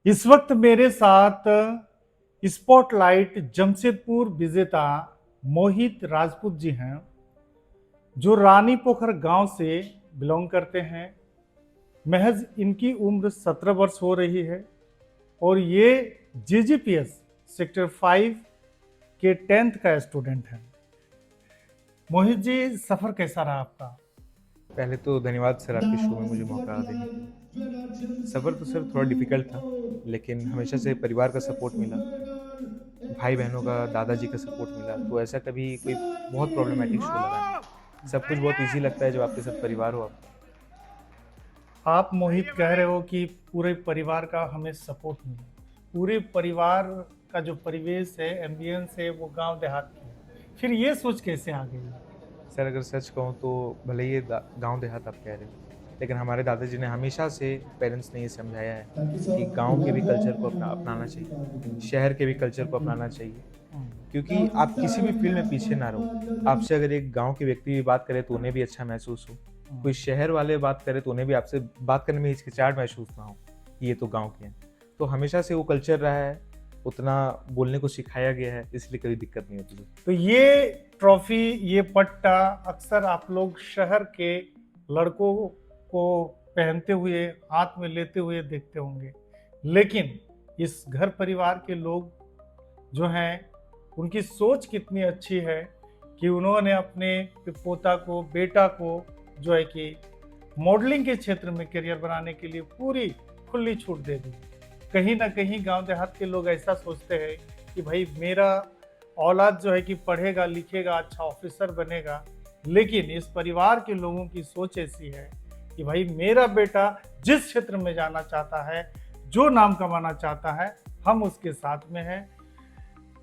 इस वक्त मेरे साथ स्पॉटलाइट जमशेदपुर विजेता मोहित राजपूत जी हैं, जो रानी पोखर गांव से बिलोंग करते हैं। महज इनकी उम्र 17 वर्ष हो रही है और ये जीजीपीएस सेक्टर 5 के 10th का स्टूडेंट है। मोहित जी, सफर कैसा रहा आपका? पहले तो धन्यवाद सर आपके शो में मुझे मौका देने के लिए। सफ़र तो सर थोड़ा डिफ़िकल्ट था, लेकिन हमेशा से परिवार का सपोर्ट मिला, भाई-बहनों का, दादाजी का सपोर्ट मिला, तो ऐसा कभी कोई बहुत प्रॉब्लमैटिक शो लगा नहीं। सब कुछ बहुत ईज़ी लगता है जब आपके साथ परिवार हो आपका। आप मोहित कह रहे हो कि पूरे परिवार का हमें सपोर्ट मिला। पूरे परिवार का जो परिवेश है, एम्बियंस है, वो गांव देहात की है। फिर ये सोच कैसे आ गई? सर अगर सच कहूँ तो भले ही ये दा गाँव देहात आप कह रहे हो, लेकिन हमारे दादाजी ने हमेशा से पेरेंट्स ने ये समझाया है कि गाँव के भी कल्चर को अपनाना चाहिए, शहर के भी कल्चर को अपनाना चाहिए। क्योंकि आप किसी भी फ़ील्ड में पीछे ना रहो। आपसे अगर एक गाँव के व्यक्ति भी बात करे तो उन्हें भी अच्छा महसूस हो। कोई शहर वाले बात करे तो उन्हें भी आपसे बात करने में हिचकिचाहट महसूस ना हो, कि ये तो गाँव के हैं। तो हमेशा से वो कल्चर रहा है, उतना बोलने को सिखाया गया है, इसलिए कभी दिक्कत नहीं होती है। तो ये ट्रॉफी, ये पट्टा अक्सर आप लोग शहर के लड़कों को पहनते हुए, हाथ में लेते हुए देखते होंगे, लेकिन इस घर परिवार के लोग जो हैं, उनकी सोच कितनी अच्छी है कि उन्होंने अपने पोता को, बेटा को जो है कि मॉडलिंग के क्षेत्र में करियर बनाने के लिए पूरी खुली छूट दे दी। कहीं ना कहीं गांव देहात के लोग ऐसा सोचते हैं कि भाई मेरा औलाद जो है कि पढ़ेगा लिखेगा, अच्छा ऑफिसर बनेगा, लेकिन इस परिवार के लोगों की सोच ऐसी है कि भाई मेरा बेटा जिस क्षेत्र में जाना चाहता है, जो नाम कमाना चाहता है, हम उसके साथ में हैं।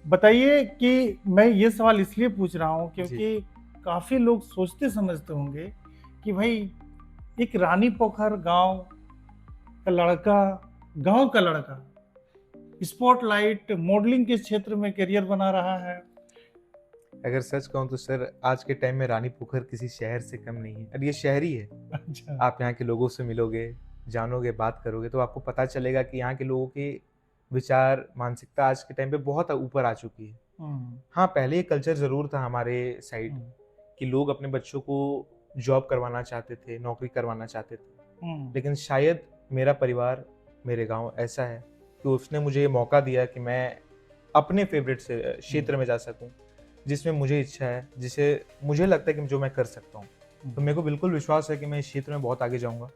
बताइए कि मैं ये सवाल इसलिए पूछ रहा हूँ जी। क्योंकि काफ़ी लोग सोचते समझते होंगे कि भाई एक रानी पोखर गांव का लड़का स्पॉटलाइट मॉडलिंग के क्षेत्र में करियर बना रहा है। अगर सच कहूँ तो सर आज के टाइम में रानी पोखर किसी शहर से कम नहीं है और ये शहर ही है। अच्छा। आप यहाँ के लोगों से मिलोगे, जानोगे, बात करोगे तो आपको पता चलेगा कि यहाँ के लोगों के विचार, मानसिकता आज के टाइम पे बहुत ऊपर आ चुकी है। हम्म। हाँ, पहले ये कल्चर ज़रूर था हमारे साइड हम्म। कि लोग अपने बच्चों को जॉब करवाना चाहते थे, नौकरी करवाना चाहते थे। हम्म। लेकिन शायद मेरा परिवार, मेरे गाँव ऐसा है कि उसने मुझे ये मौका दिया कि मैं अपने फ़ेवरेट से क्षेत्र में जा सकूँ, जिसमें मुझे इच्छा है, जिसे मुझे लगता है कि जो मैं कर सकता हूँ। तो मेरे को बिल्कुल विश्वास है कि मैं इस क्षेत्र में बहुत आगे जाऊँगा,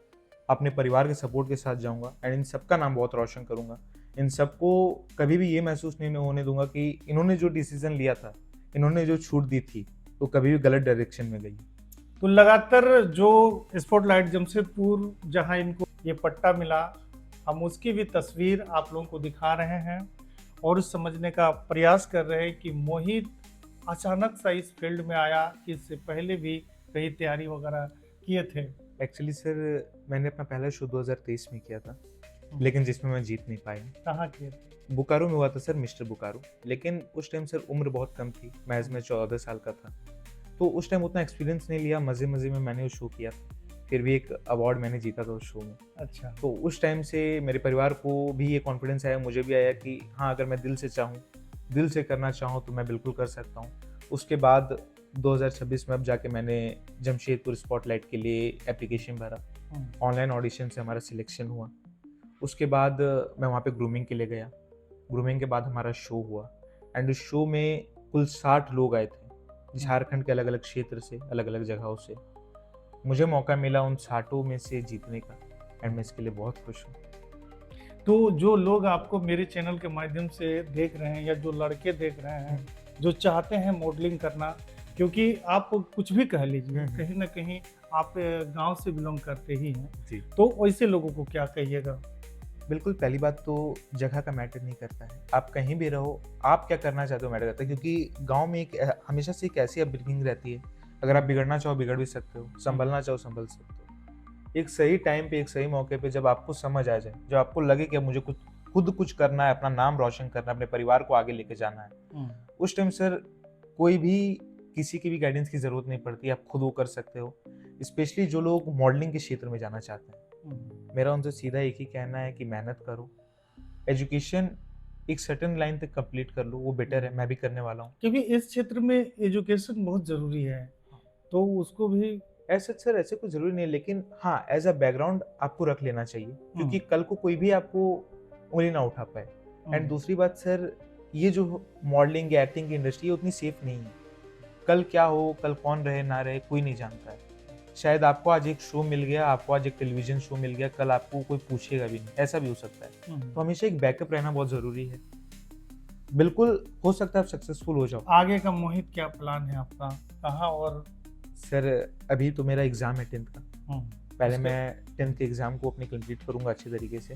अपने परिवार के सपोर्ट के साथ जाऊँगा एंड इन सबका नाम बहुत रोशन करूँगा। इन सबको कभी भी ये महसूस नहीं होने दूँगा कि इन्होंने जो डिसीज़न लिया था, इन्होंने जो छूट दी थी, वो कभी भी गलत डायरेक्शन में गई। तो लगातार जो स्पॉटलाइट जमशेदपुर जहां इनको ये पट्टा मिला, हम उसकी भी तस्वीर आप लोगों को दिखा रहे हैं और समझने का प्रयास कर रहे हैं कि मोहित अचानक सा इस फील्ड में आया कि इससे पहले भी कहीं तैयारी वगैरह किए थे। एक्चुअली सर मैंने अपना पहला शो 2023 में किया था, लेकिन जिसमें मैं जीत नहीं पाया। कहाँ किए थे? बोकारो में हुआ था सर, मिस्टर बोकारो। लेकिन उस टाइम सर उम्र बहुत कम थी, महज़ मैं 14 साल का था। तो उस टाइम उतना एक्सपीरियंस नहीं लिया, मज़े-मज़े में मैंने वो शो किया था। फिर भी एक अवार्ड मैंने जीता था उस शो में। अच्छा। तो उस टाइम से मेरे परिवार को भी ये कॉन्फिडेंस आया, मुझे भी आया कि हाँ, अगर मैं दिल से चाहूँ, दिल से करना चाहूँ तो मैं बिल्कुल कर सकता हूँ। उसके बाद 2026 में अब जाके मैंने जमशेदपुर स्पॉटलाइट के लिए एप्लीकेशन भरा। ऑनलाइन ऑडिशन से हमारा सिलेक्शन हुआ। उसके बाद मैं वहाँ पे ग्रूमिंग के लिए गया। ग्रूमिंग के बाद हमारा शो हुआ एंड उस शो में कुल 60 लोग आए थे, झारखंड के अलग-अलग क्षेत्र से, अलग-अलग जगहों से। मुझे मौका मिला उन 60 में से जीतने का एंड मैं इसके लिए बहुत खुश हूँ। तो जो लोग आपको मेरे चैनल के माध्यम से देख रहे हैं या जो लड़के देख रहे हैं जो चाहते हैं मॉडलिंग करना, क्योंकि आप कुछ भी कह लीजिए, कहीं ना कहीं आप गांव से बिलोंग करते ही हैं, जी। तो वैसे लोगों को क्या कहिएगा? बिल्कुल, पहली बात तो जगह का मैटर नहीं करता है। आप कहीं भी रहो, आप क्या करना चाहते हो मैटर करता है, क्योंकि गाँव में एक हमेशा से एक ऐसी अपब्रिंगिंग रहती है, अगर आप बिगड़ना चाहो बिगड़ भी सकते हो, सँभलना चाहो सँभल सकते हो। एक सही टाइम पे, एक सही मौके पे जब आपको समझ आ जाए, जब आपको लगे कि अब मुझे कुछ खुद कुछ करना है, अपना नाम रोशन करना है, अपने परिवार को आगे लेके जाना है, उस टाइम सर कोई भी किसी की भी गाइडेंस की ज़रूरत नहीं पड़ती, आप खुद वो कर सकते हो। स्पेशली जो लोग मॉडलिंग के क्षेत्र में जाना चाहते हैं। मेरा उनसे सीधा एक ही कहना है कि मेहनत करो, एजुकेशन एक सर्टेन लाइन तक कंप्लीट कर लो, वो बेटर है, मैं भी करने वाला हूँ। क्योंकि इस क्षेत्र में एजुकेशन बहुत जरूरी है, तो उसको भी ऐसे सर ऐसे कुछ ज़रूरी नहीं है, लेकिन हाँ, एज़ अ बैकग्राउंड आपको रख लेना चाहिए, क्योंकि कल को कोई भी आपको उँगली ना उठा पाए। एंड दूसरी बात सर, ये जो मॉडलिंग या एक्टिंग की इंडस्ट्री है उतनी सेफ नहीं है। कल क्या हो, कल कौन रहे ना रहे, कोई नहीं जानता है। शायद आपको आज एक शो मिल गया, आपको आज एक टेलीविज़न शो मिल गया, कल आपको कोई पूछेगा भी नहीं, ऐसा भी हो सकता है। तो हमेशा एक बैकअप रहना बहुत ज़रूरी है। बिल्कुल हो सकता है आप सक्सेसफुल हो जाओ। आगे का मोहित क्या प्लान है आपका, कहाँ और सर अभी तो मेरा एग्ज़ाम है 10th का। पहले उसके- मैं 10th के एग्ज़ाम को अपने कंप्लीट करूँगा अच्छे तरीके से।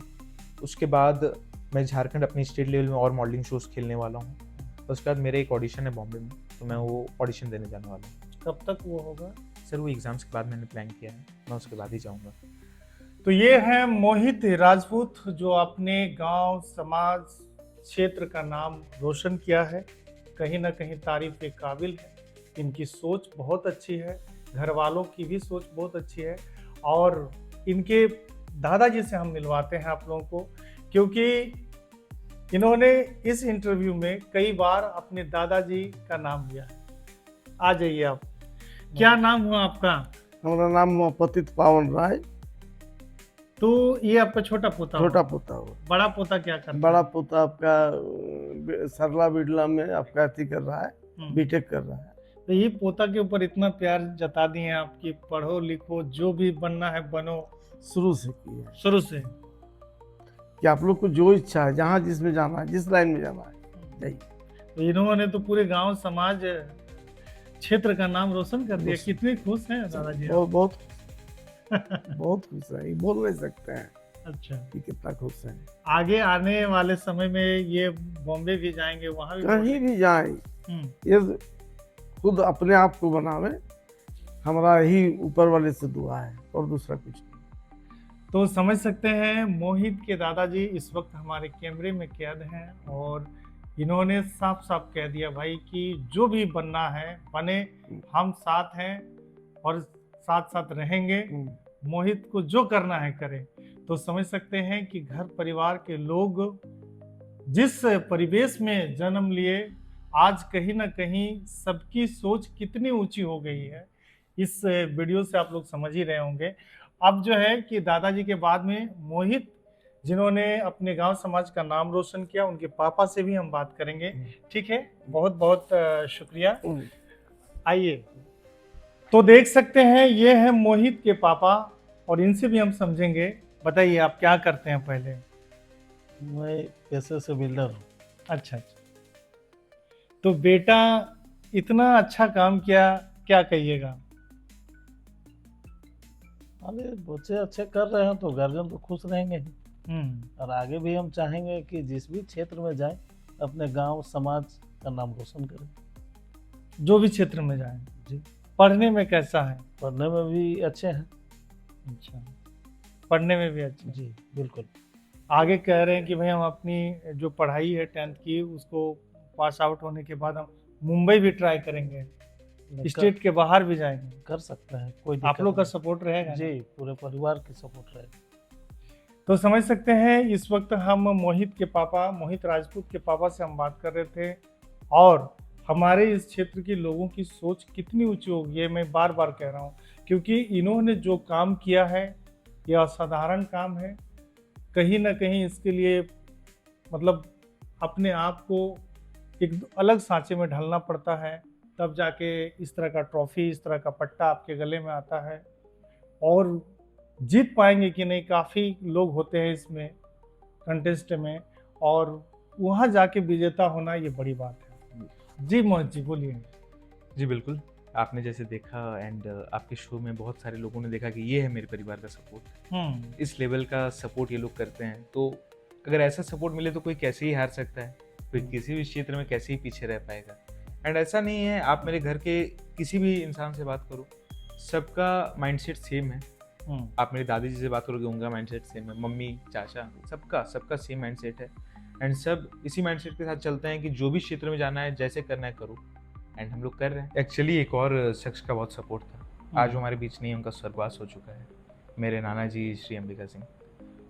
उसके बाद मैं झारखंड अपनी स्टेट लेवल में और मॉडलिंग शोज़ खेलने वाला हूँ। उसके बाद मेरा एक ऑडिशन है बॉम्बे में, तो मैं वो ऑडिशन देने जाने वाला हूँ। कब तक वो होगा? सर वो एग्ज़ाम्स के बाद मैंने प्लान किया है, मैं उसके बाद ही जाऊँगा। तो ये है मोहित राजपूत, जो अपने गांव, समाज, क्षेत्र का नाम रोशन किया है। कहीं ना कहीं तारीफ के काबिल है। इनकी सोच बहुत अच्छी है, घर वालों की भी सोच बहुत अच्छी है। और इनके दादाजी से हम मिलवाते हैं आप लोगों को, क्योंकि इन्होंने इस इंटरव्यू में कई बार अपने दादाजी का नाम लिया है। आ जाइए आप। क्या नाम हुआ आपका? हमारा नाम पतित पावन राय। तो ये आपका छोटा पोता छोटा हुआ। पोता हो। बड़ा पोता क्या करता बड़ा है? पोता आपका सरला बिरला में आपका अथी कर रहा है, बीटेक कर रहा है। तो ये पोता के ऊपर इतना प्यार जता दिए हैं आपकी, पढ़ो लिखो, जो भी बनना है बनो, शुरू से की है शुरू से। कि आप लोग को जो इच्छा है, जहाँ जिसमें जाना है, जिस लाइन में जाना है जाइए। तो इन्होंने तो पूरे गांव, समाज, क्षेत्र का नाम रोशन कर दिया। रोशन। कितने खुश हैं दादाजी आप? बहुत बहुत बहुत खुश है, ये बोल नहीं सकते हैं अच्छा, कि कितना खुश है। आगे आने वाले समय में ये बॉम्बे भी जाएंगे, वहां भी कहीं भी जाए, हम्म, ये खुद अपने आप को बनावे, हमारा यही ऊपर वाले से दुआ है और दूसरा कुछ नहीं। तो समझ सकते हैं मोहित के दादाजी इस वक्त हमारे कैमरे में कैद हैं, और इन्होंने साफ साफ कह दिया भाई कि जो भी बनना है बने, हम साथ हैं और साथ साथ रहेंगे। मोहित को जो करना है करें। तो समझ सकते हैं कि घर परिवार के लोग जिस परिवेश में जन्म लिए, आज कहीं ना कहीं सबकी सोच कितनी ऊंची हो गई है, इस वीडियो से आप लोग समझ ही रहे होंगे। अब जो है कि दादाजी के बाद में मोहित, जिन्होंने अपने गांव समाज का नाम रोशन किया, उनके पापा से भी हम बात करेंगे। ठीक है, बहुत बहुत शुक्रिया। आइए। तो देख सकते हैं ये है मोहित के पापा, और इनसे भी हम समझेंगे। बताइए आप क्या करते हैं पहले? मैं पेशे से बिल्डर हूँ। अच्छा अच्छा। तो बेटा इतना अच्छा काम किया, क्या कहिएगा? अरे बच्चे अच्छे कर रहे हैं तो गार्जियन तो खुश रहेंगे ही। हम्म। और आगे भी हम चाहेंगे कि जिस भी क्षेत्र में जाए अपने गांव समाज का नाम रोशन करें। जो भी क्षेत्र में जाएं। जी। पढ़ने में कैसा है? पढ़ने में भी अच्छे हैं। अच्छा, पढ़ने में भी अच्छा। जी बिल्कुल। आगे कह रहे हैं कि भाई हम अपनी जो पढ़ाई है 10th की, उसको पास आउट होने के बाद हम मुंबई भी ट्राई करेंगे, स्टेट के बाहर भी जाएंगे। कर सकते हैं, कोई आप लोग का दिक्कत सपोर्ट रहेगा ना? नहीं। जी, पूरे परिवार की सपोर्ट रहेगा। तो समझ सकते हैं इस वक्त हम मोहित के पापा, मोहित राजपूत के पापा से हम बात कर रहे थे, और हमारे इस क्षेत्र के लोगों की सोच कितनी ऊंची होगी है, मैं बार बार कह रहा हूँ, क्योंकि इन्होंने जो काम किया है यह असाधारण काम है। कहीं ना कहीं इसके लिए मतलब अपने आप को एक अलग सांचे में ढलना पड़ता है, तब जाके इस तरह का ट्रॉफी, इस तरह का पट्टा आपके गले में आता है। और जीत पाएंगे कि नहीं, काफ़ी लोग होते हैं इसमें कंटेस्ट में, और वहाँ जाके विजेता होना ये बड़ी बात है। जी मोहित जी बोलिए। जी बिल्कुल, आपने जैसे देखा एंड आपके शो में बहुत सारे लोगों ने देखा कि ये है मेरे परिवार का सपोर्ट। इस लेवल का सपोर्ट ये लोग करते हैं, तो अगर ऐसा सपोर्ट मिले तो कोई कैसे ही हार सकता है, कोई किसी भी क्षेत्र में कैसे ही पीछे रह पाएगा। एंड ऐसा नहीं है, आप मेरे घर के किसी भी इंसान से बात करो, सबका माइंडसेट सेम है। आप मेरी दादी जी से बात करोगे, उनका माइंडसेट सेम है, मम्मी चाचा सबका सेम माइंडसेट है। एंड सब इसी माइंडसेट के साथ चलते हैं कि जो भी क्षेत्र में जाना है, जैसे करना है करो। एंड हम लोग कर रहे हैं। एक्चुअली एक और शख्स का बहुत सपोर्ट था, आज वो हमारे बीच नहीं है, उनका स्वर्गवास हो चुका है, मेरे नाना जी श्री अंबिका सिंह।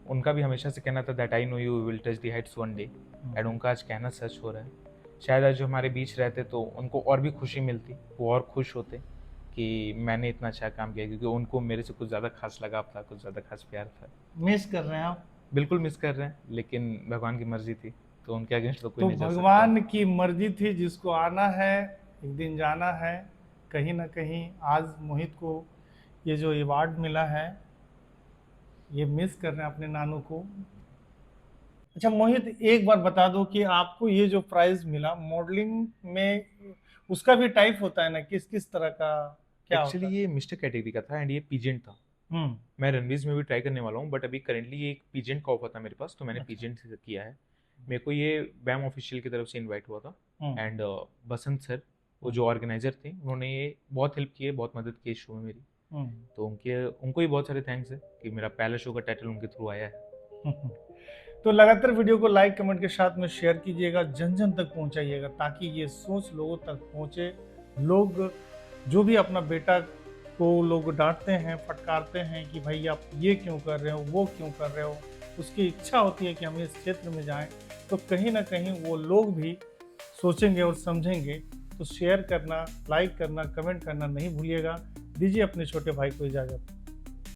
उनका भी हमेशा से कहना था that I know you will touch the Heights one day, and उनका आज कहना सच हो रहा है। शायद आज जो हमारे बीच रहते तो उनको और भी खुशी मिलती, वो और खुश होते कि मैंने इतना अच्छा काम किया, क्योंकि उनको मेरे से कुछ ज़्यादा खास लगाव था, कुछ ज़्यादा खास प्यार था। मिस कर रहे हैं आप? बिल्कुल मिस कर रहे हैं, लेकिन भगवान की मर्जी थी तो उनके अगेंस्ट तो कोई तो नहीं जा सकता। भगवान की मर्जी थी, जिसको आना है एक दिन जाना है। कहीं ना कहीं आज मोहित को ये जो अवार्ड मिला है, ये मिस कर रहे हैं अपने नानू को। अच्छा मोहित, एक बार बता दो कि आपको ये जो प्राइज मिला मॉडलिंग में, उसका भी टाइप होता है ना, किस किस तरह का क्या होता एक्चुअली है? ये मिस्टर कैटेगरी का था एंड ये पीजेंट था। हम्म। मैं रणवीज में भी ट्राई करने वाला हूँ, बट अभी करेंटली ये एक पीजेंट का ऑफर था मेरे पास, तो मैंने अच्छा। पीजेंट किया है। मेरे को ये बैम ऑफिशियल की तरफ से इनवाइट हुआ था, हम्म। एंड बसंत सर वो जो ऑर्गेनाइजर थे, उन्होंने ये बहुत हेल्प की है, बहुत मदद की है शो में मेरी। हम्म। तो उनको ही बहुत सारे थैंक्स है कि मेरा पहला शो का टाइटल उनके थ्रू आया है। तो लगातार वीडियो को लाइक कमेंट के साथ में शेयर कीजिएगा, जन जन तक पहुंचाइएगा, ताकि ये सोच लोगों तक पहुंचे। लोग जो भी अपना बेटा को लोग डांटते हैं, फटकारते हैं कि भाई आप ये क्यों कर रहे हो, वो क्यों कर रहे हो, उसकी इच्छा होती है कि हम इस क्षेत्र में जाएं, तो कहीं ना कहीं वो लोग भी सोचेंगे और समझेंगे। तो शेयर करना, लाइक करना, कमेंट करना नहीं भूलिएगा। दीजिए अपने छोटे भाई को इजाज़त।